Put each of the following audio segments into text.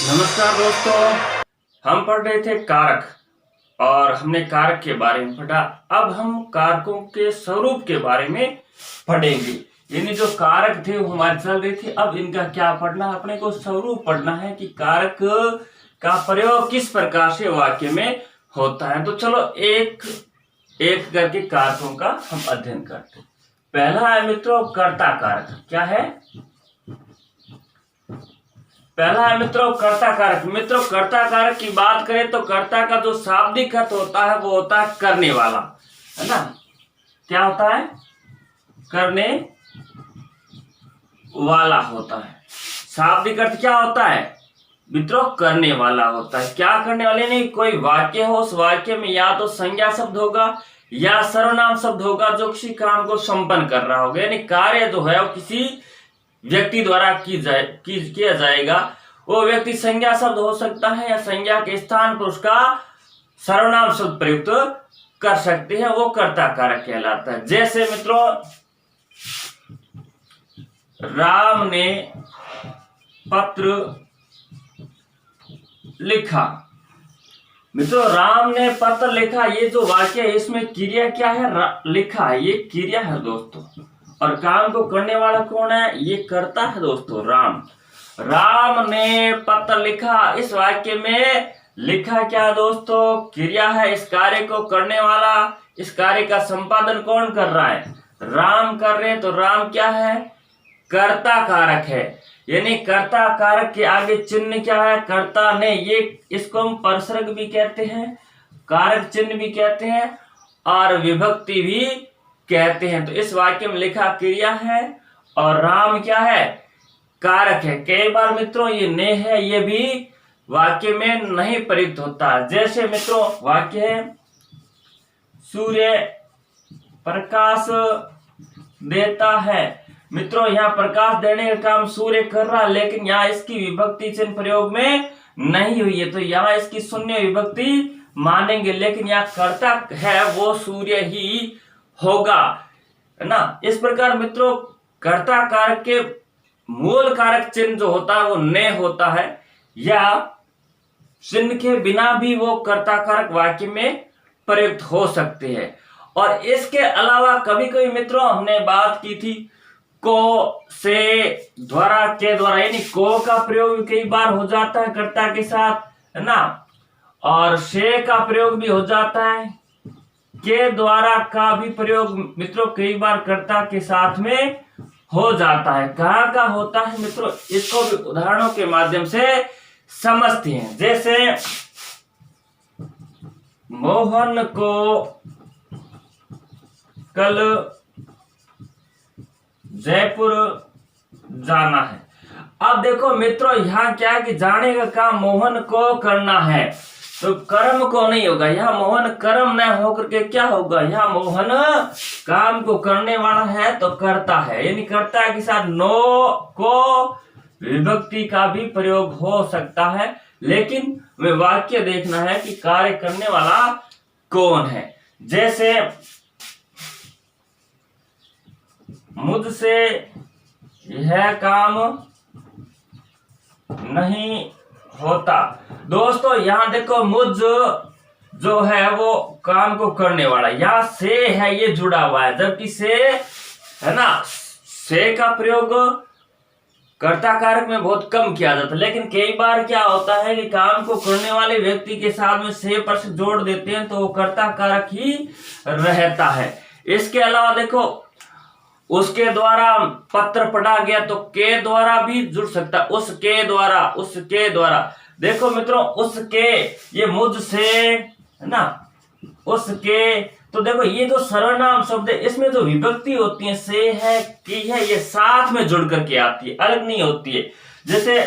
नमस्कार दोस्तों। हम पढ़ रहे थे कारक और हमने कारक के बारे में पढ़ा। अब हम कारकों के स्वरूप के बारे में पढ़ेंगे। यानी जो कारक थे वो हमारे चल रहे थे, अब इनका क्या पढ़ना है, अपने को स्वरूप पढ़ना है कि कारक का प्रयोग किस प्रकार से वाक्य में होता है। तो चलो एक एक करके कारकों का हम अध्ययन करते हैं। पहला है मित्रों कर्ता कारक। क्या है? पहला है मित्रों कर्ता कारक। मित्रों कर्ता कारक की बात करें तो कर्ता का जो शाब्दिक अर्थ होता है वो होता है करने वाला, है ना। क्या होता है? करने वाला होता है। शाब्दिक अर्थ क्या होता है मित्रों? करने वाला होता है। क्या करने वाले? नहीं, कोई वाक्य हो, उस वाक्य में या तो संज्ञा शब्द होगा या सर्वनाम शब्द होगा जो किसी काम को संपन्न कर रहा होगा। यानी कार्य जो है वो किसी व्यक्ति द्वारा किया जाएगा। वो व्यक्ति संज्ञा शब्द हो सकता है या संज्ञा के स्थान पर उसका सर्वनाम शब्द प्रयुक्त कर सकते हैं, वो कर्ता कारक कहलाता है। जैसे मित्रों राम ने पत्र लिखा। मित्रों राम ने पत्र लिखा, ये जो वाक्य है इसमें क्रिया क्या है? लिखा है, ये क्रिया है दोस्तों। और काम को करने वाला कौन है? ये करता है दोस्तों, राम। राम ने पत्र लिखा, इस वाक्य में लिखा क्या दोस्तों? क्रिया है। इस कार्य को करने वाला, इस कार्य का संपादन कौन कर रहा है? राम कर रहे हैं। तो राम क्या है? कर्ता कारक है। यानी कर्ता कारक के आगे चिन्ह क्या है? कर्ता ने। ये इसको हम परसर्ग भी कहते हैं, कारक चिन्ह भी कहते हैं और विभक्ति भी कहते हैं। तो इस वाक्य में लिखा क्रिया है और राम क्या है? कारक है। कई बार मित्रों ये ने है, ये भी वाक्य में नहीं प्रयुक्त होता। जैसे मित्रों वाक्य है सूर्य प्रकाश देता है। मित्रों यहाँ प्रकाश देने का काम सूर्य कर रहा, लेकिन यहाँ इसकी विभक्ति चिन्ह प्रयोग में नहीं हुई है, तो यहाँ इसकी शून्य विभक्ति मानेंगे। लेकिन यहाँ कर्ता है वो सूर्य ही होगा, है ना। इस प्रकार मित्रों कर्ता कारक के मूल कारक चिन्ह जो होता है वो ने होता है, या चिन्ह के बिना भी वो कर्ता कारक वाक्य में प्रयुक्त हो सकते हैं। और इसके अलावा कभी कभी मित्रों हमने बात की थी को, से, द्वारा, के द्वारा। यानी को का प्रयोग कई बार हो जाता है कर्ता के साथ, है ना। और से का प्रयोग भी हो जाता है। के द्वारा का भी प्रयोग मित्रों कई बार कर्ता के साथ में हो जाता है। कहाँ का होता है मित्रों? इसको भी उदाहरणों के माध्यम से समझते हैं। जैसे मोहन को कल जयपुर जाना है। अब देखो मित्रों यहाँ क्या है कि जाने का काम मोहन को करना है, तो कर्म को नहीं होगा। यहाँ मोहन कर्म न होकर के क्या होगा? यहाँ मोहन काम को करने वाला है तो करता है। यानी कर्ता के साथ नो को विभक्ति का भी प्रयोग हो सकता है, लेकिन वे वाक्य देखना है कि कार्य करने वाला कौन है। जैसे मुझसे यह काम नहीं होता। दोस्तों यहाँ देखो मुझ जो है वो काम को करने वाला, यहाँ से है ये जुड़ा हुआ है, जबकि से, है ना, से का प्रयोग कर्ता कारक में बहुत कम किया जाता है। लेकिन कई बार क्या होता है कि काम को करने वाले व्यक्ति के साथ में से पर से जोड़ देते हैं तो वो कर्ता कारक ही रहता है। इसके अलावा देखो उसके द्वारा पत्र पढ़ा गया, तो के द्वारा भी जुड़ सकता है। उसके द्वारा, उसके द्वारा। देखो मित्रों उसके, ये मुझसे, है ना, उसके। तो देखो ये जो सर्वनाम शब्द है इसमें जो विभक्ति होती है से है, की है, ये साथ में जुड़ करके आती है, अलग नहीं होती है। जैसे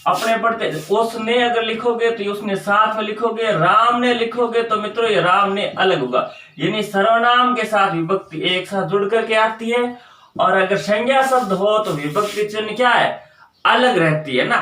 अपने पढ़ते उसने अगर लिखोगे तो उसने साथ में लिखोगे, राम ने लिखोगे तो मित्रों ये राम ने अलग होगा। यानी सर्वनाम के साथ विभक्ति एक साथ जुड़ करके आती है, और अगर संज्ञा शब्द हो तो विभक्ति चिन्ह क्या है? अलग रहती है ना।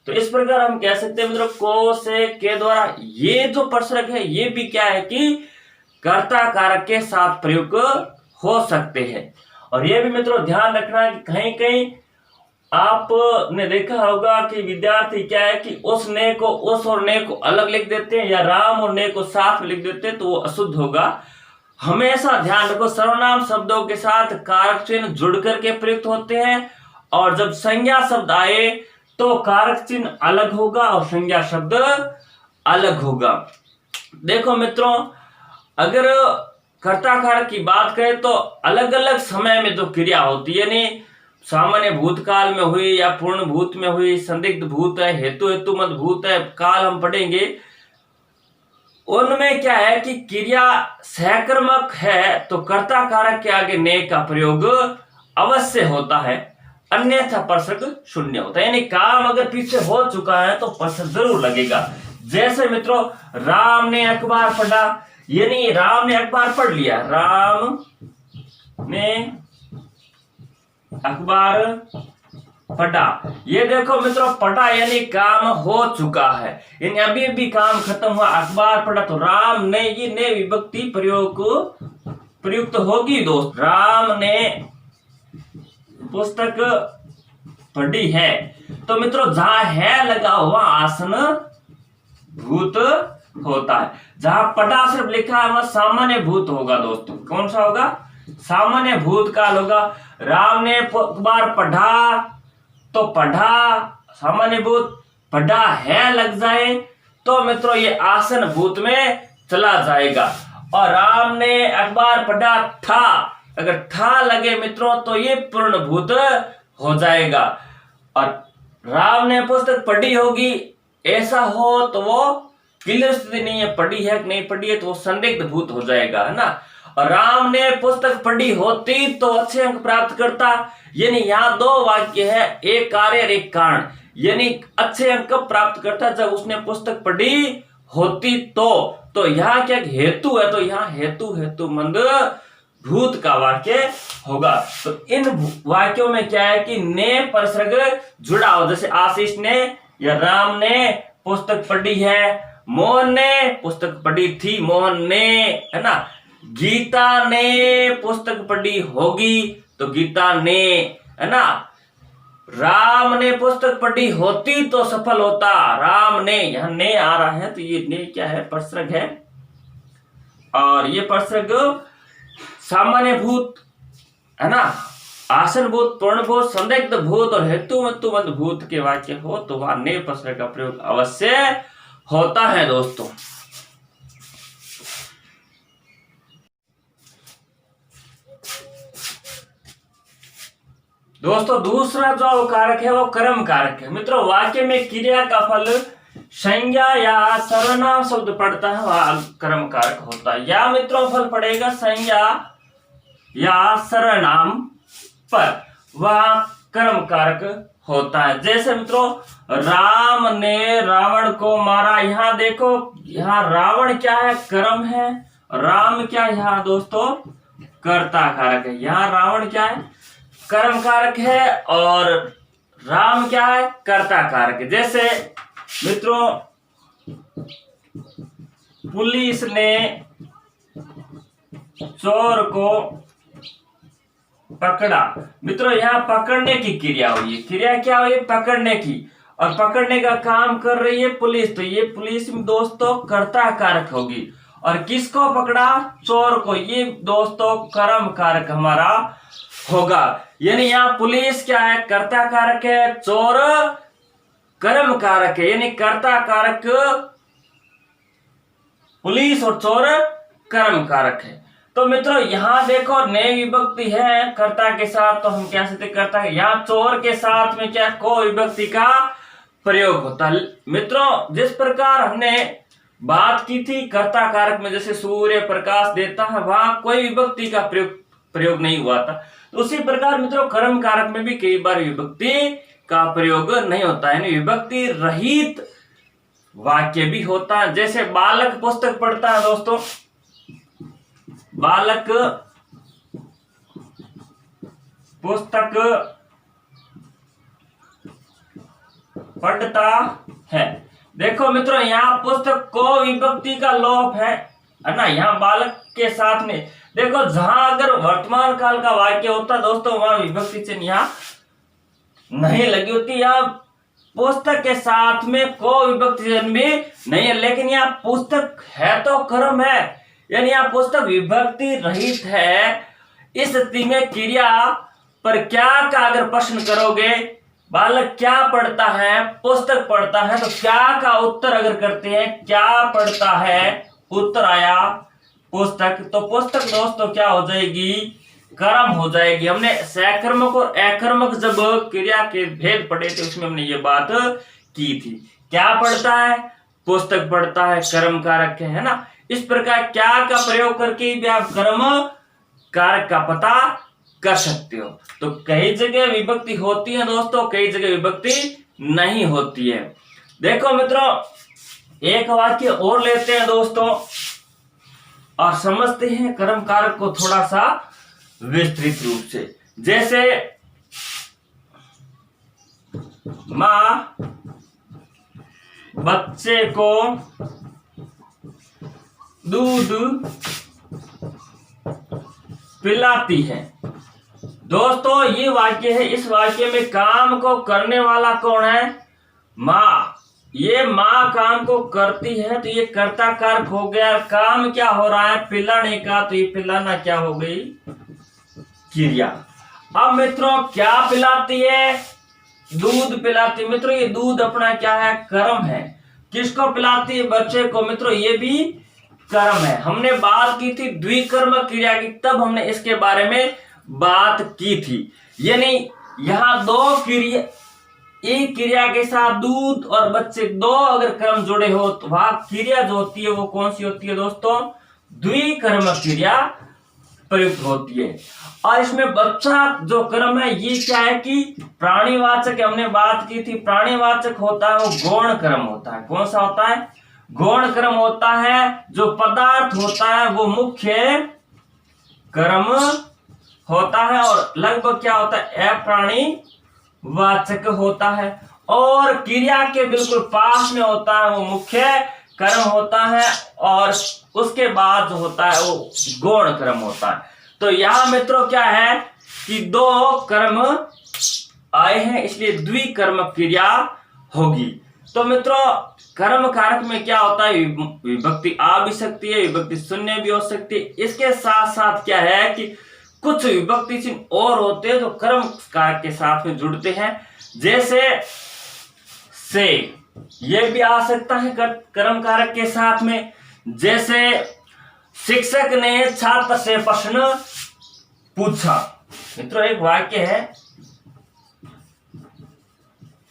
तो इस प्रकार हम कह सकते हैं मित्रों को, से, के द्वारा ये जो प्रसर्ग है ये भी क्या है कि कर्ता कारक के साथ प्रयोग हो सकते हैं। और ये भी मित्रों ध्यान रखना है कि कहीं कहीं आपने देखा होगा कि विद्यार्थी क्या है कि उस ने को उस और ने को अलग लिख देते हैं, या राम और ने को साथ में लिख देते हैं, तो वो अशुद्ध होगा। हमेशा ध्यान रखो, सर्वनाम शब्दों के साथ कारक चिन्ह जुड़ करके प्रयुक्त होते हैं, और जब संज्ञा शब्द आए तो कारक चिन्ह अलग होगा और संज्ञा शब्द अलग होगा। देखो मित्रों, अगर कर्ता कारक की बात करें तो अलग अलग समय में जो क्रिया होती है, यानी सामान्य भूतकाल में हुई या पूर्ण भूत में हुई, संदिग्ध भूत है, हेतु हेतुमत भूत है, काल हम पढ़ेंगे, उनमें क्या है कि क्रिया सहकर्मक है तो कर्ता कारक के आगे ने का प्रयोग अवश्य होता है, अन्यथा प्रसर्ग शून्य होता है। यानी काम अगर पीछे हो चुका है तो प्रसर्ग जरूर लगेगा। जैसे मित्रों, राम ने अखबार पढ़ा, यानी राम ने अखबार पढ़ लिया, राम ने अखबार पढ़ा। ये देखो मित्रों, पढ़ा यानी काम हो चुका है, यानी अभी अभी काम खत्म हुआ, अखबार पढ़ा, तो राम ने, ये ने विभक्ति प्रयुक्त होगी दोस्त। राम ने पुस्तक पढ़ी है, तो मित्रों जहां है लगा हुआ आसन भूत होता है। जहां पढ़ा सिर्फ लिखा है वहां सामान्य भूत होगा दोस्तों। कौन सा होगा? सामान्य भूत काल होगा। राम ने अखबार पढ़ा, तो पढ़ा सामान्य भूत, पढ़ा है लग जाए तो मित्रों ये आसन भूत में चला जाएगा। और राम ने अखबार पढ़ा था, अगर था लगे मित्रों तो ये पूर्ण भूत हो जाएगा। और राम ने पुस्तक पढ़ी होगी, ऐसा हो तो वो क्लियर स्थिति नहीं है, पढ़ी है कि नहीं पढ़ी है, तो वो संदिग्ध भूत हो जाएगा, है ना। और राम ने पुस्तक पढ़ी होती तो अच्छे अंक प्राप्त करता, यानी यहाँ दो वाक्य है, एक कार्य और एक कारण। यानी अच्छे अंक कब प्राप्त करता? जब उसने पुस्तक पढ़ी होती तो यहाँ क्या हेतु है, तो यहाँ हेतु हेतुमंद भूत का वाक्य होगा। तो इन वाक्यों में क्या है कि ने प्रसर्ग जुड़ा हो, जैसे आशीष ने या राम ने पुस्तक पढ़ी है, मोहन ने पुस्तक पढ़ी थी, मोहन ने, है ना। गीता ने पुस्तक पढ़ी होगी, तो गीता ने, है ना। राम ने पुस्तक पढ़ी होती तो सफल होता, राम ने, यहां ने आ रहा है तो ये ने क्या है? प्रसर्ग है। और ये प्रसर्ग सामान्य भूत, है ना, आसन भूत, पूर्ण भूत, संदिग्ध भूत और हेतुमत भूत के वाक्य हो तो वहां ने प्रसर्ग का प्रयोग अवश्य होता है दोस्तों। दोस्तों दूसरा जो कारक है वो कर्म कारक है। मित्रों वाक्य में क्रिया का फल संज्ञा या सर्वनाम शब्द पड़ता है वह कर्म कारक होता है, या मित्रों फल पड़ेगा संज्ञा या सर्वनाम पर, वह कर्म कारक होता है। जैसे मित्रों, राम ने रावण को मारा, यहाँ देखो, यहाँ रावण क्या है? कर्म है, राम क्या है यहाँ दोस्तों? कर्ता कारक है। यहाँ रावण क्या है? कर्म कारक है, और राम क्या है? कर्ता कारक है। जैसे मित्रों, पुलिस ने चोर को पकड़ा। मित्रों यहाँ पकड़ने की क्रिया हुई है, क्रिया क्या हुई है? पकड़ने की, और पकड़ने का काम कर रही है पुलिस, तो ये पुलिस दोस्तों कर्ता कारक होगी। और किसको पकड़ा? चोर को, ये दोस्तों कर्म कारक हमारा होगा। यानी यहाँ पुलिस क्या है? कर्ता कारक है, चोर कर्म कारक है, यानी कर्ता कारक पुलिस और चोर कर्म कारक है। तो मित्रों यहाँ देखो ने विभक्ति है कर्ता के साथ, तो हम क्या सिद्ध करता है? यहाँ चोर के साथ में क्या को विभक्ति का प्रयोग होता है। मित्रों जिस प्रकार हमने बात की थी कर्ता कारक में, जैसे सूर्य प्रकाश देता है, वहां कोई विभक्ति का प्रयोग नहीं हुआ था, तो उसी प्रकार मित्रों कर्म कारक में भी कई बार विभक्ति का प्रयोग नहीं होता है, विभक्ति रहित वाक्य भी होता है। जैसे बालक पुस्तक पढ़ता है दोस्तों, बालक पुस्तक पढ़ता है। देखो मित्रों यहाँ पुस्तक को विभक्ति का लोप है ना, यहाँ बालक के साथ में देखो, जहां अगर वर्तमान काल का वाक्य होता दोस्तों वहां विभक्ति चिन्ह यहाँ नहीं लगी होती, या पुस्तक के साथ में को विभक्ति चिन्ह भी नहीं है, लेकिन यह पुस्तक है तो कर्म है, यानी यह पुस्तक विभक्ति रहित है। इस स्थिति में क्रिया पर क्या का अगर प्रश्न करोगे, बालक क्या पढ़ता है, पुस्तक पढ़ता है, तो क्या का उत्तर अगर करते हैं क्या पढ़ता है, उत्तर आया पुस्तक, तो पुस्तक दोस्तों क्या हो जाएगी, कर्म हो जाएगी। हमने सकर्मक और अकर्मक जब क्रिया के भेद पढ़े थे उसमें हमने ये बात की थी। क्या पढ़ता है, पुस्तक पढ़ता है, कर्म कारक है ना। इस प्रकार क्या का प्रयोग करके भी आप कर्म कारक का पता कर सकते हो। तो कई जगह विभक्ति होती है दोस्तों, कई जगह विभक्ति नहीं होती है। देखो मित्रों, एक वाक्य और लेते हैं दोस्तों और समझते हैं कर्म कारक को थोड़ा सा विस्तृत रूप से। जैसे माँ बच्चे को दूध पिलाती है। दोस्तों ये वाक्य है, इस वाक्य में काम को करने वाला कौन है, माँ। ये माँ काम को करती है तो ये कर्ता कारक हो गया। काम क्या हो रहा है, पिलाने का, तो ये पिलाना क्या हो गई, क्रिया। अब मित्रों क्या पिलाती है, दूध पिलाती है। मित्रों ये दूध अपना क्या है, कर्म है। किसको पिलाती है, बच्चे को। मित्रों ये भी कर्म है। हमने बात की थी द्विकर्मक क्रिया की, तब हमने इसके बारे में बात की थी। यानी यहां दो क्रिया, एक क्रिया के साथ दूध और बच्चे, दो अगर कर्म जुड़े हो तो वह क्रिया जो होती है वो कौन सी होती है दोस्तों, द्विकर्मक क्रिया प्रयुक्त होती है। और इसमें बच्चा जो कर्म है ये क्या है कि प्राणीवाचक, हमने बात की थी प्राणीवाचक होता है वो गौण कर्म होता है। कौन सा होता है, गौण कर्म होता है। जो पदार्थ होता है वो मुख्य कर्म होता है और लगभग क्या होता है, अप्राणीवाचक होता है। और क्रिया के बिल्कुल पास में होता है वो मुख्य कर्म होता है और उसके बाद जो होता है वो गौण कर्म होता है। तो यहां मित्रों क्या है कि दो कर्म आए हैं, इसलिए द्विकर्मक क्रिया होगी। तो मित्रों कर्म कारक में क्या होता है, विभक्ति आ भी सकती है, विभक्ति शून्य भी हो सकती है। इसके साथ साथ क्या है कि कुछ विभक्ति चिन्ह और होते हैं जो कर्म कारक के साथ में जुड़ते हैं। जैसे से, ये भी आ सकता है कर्म कारक के साथ में। जैसे शिक्षक ने छात्र से प्रश्न पूछा। मित्रों एक वाक्य है,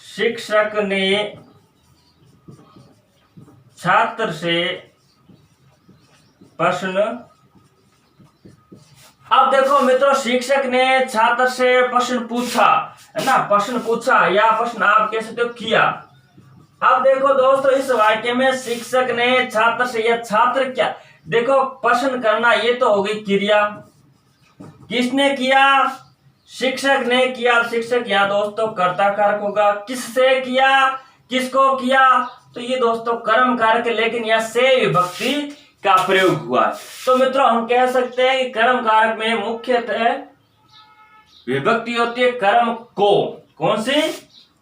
शिक्षक ने छात्र से प्रश्न। अब देखो मित्रों, शिक्षक ने छात्र से प्रश्न पूछा, है ना, प्रश्न पूछा या प्रश्न आप कह सकते हो किया। अब देखो दोस्तों इस वाक्य में शिक्षक ने छात्र से, या छात्र क्या, देखो प्रश्न करना ये तो हो गई क्रिया। किसने किया, शिक्षक ने किया। शिक्षक यहाँ दोस्तों कर्ता कारक होगा। किससे किया, किसको किया, तो ये दोस्तों कर्म कारक है, लेकिन यह से विभक्ति का प्रयोग हुआ है। तो मित्रों हम कह सकते हैं कि कर्म कारक में मुख्यतः विभक्ति होती है कर्म को, कौन सी,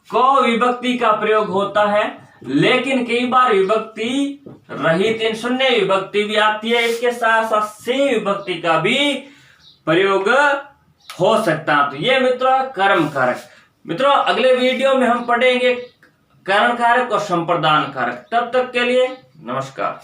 को विभक्ति का प्रयोग होता है। लेकिन कई बार विभक्ति रहित शून्य विभक्ति भी आती है, इसके साथ साथ से विभक्ति का भी प्रयोग हो सकता है। तो ये मित्रों कर्म कारक। मित्रों अगले वीडियो में हम पढ़ेंगे कर्म कारक और संप्रदान कारक। तब तक के लिए नमस्कार।